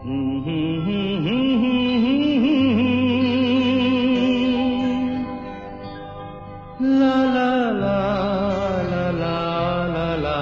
La la la la la la la.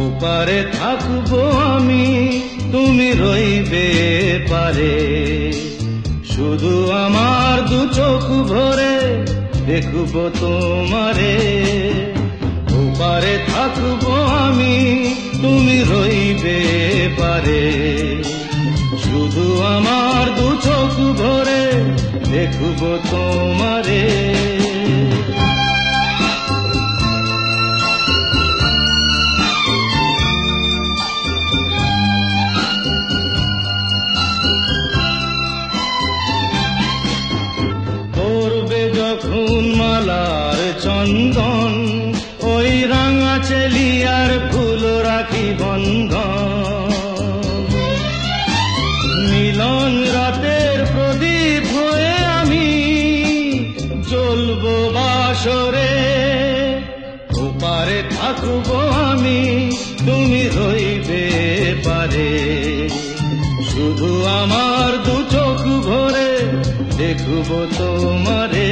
ওপারে থাকবো আমি, তুমি রইবে পারে, শুধু আমার দু চোখ ভরে দেখবো তোমারে। ওপারে থাকবো আমি, তুমি রইবে পারে, শুধু আমার দু চোখ ভরে দেখবো তোমারে। যখন মালার চন্দন, ওই রাঙা চেলিয়ার ফুল রাখি বন্ধন, মিলন রাতের প্রদীপ হয়ে আমি জ্বলবো বাসরে। ওপারে থাকবো আমি, তুমি রইবে পারে, শুধু আমার দু চোখ ভরে দেখবো তোমারে।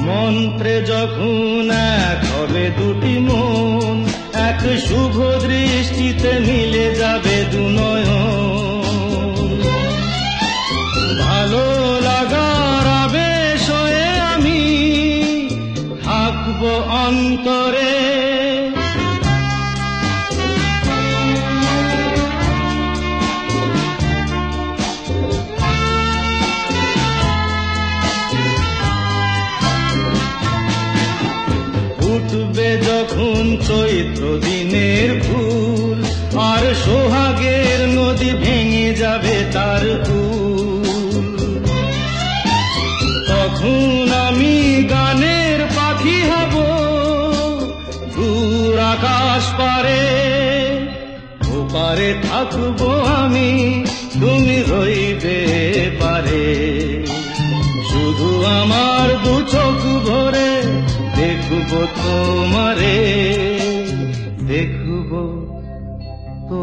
মন্ত্রে যখন এক হবে দুটি মন, এক শুভ দৃষ্টিতে মিলে যাবে দু নয়ন। ভালো লাগার আবেশ হয়ে আমি থাকবো অন্তরে। উঠবে যখন চৈত্র দিনের ফুল, আর সোহাগের নদী ভেঙে যাবে তার কুল, তখন আমি গানের পাখি হব দূর আকাশ পারে। ওপারে থাকবো আমি, তুমি রইবে পারে, শুধু আমার দু চোখ ভরে দেখবো তোমারে, দেখবো তো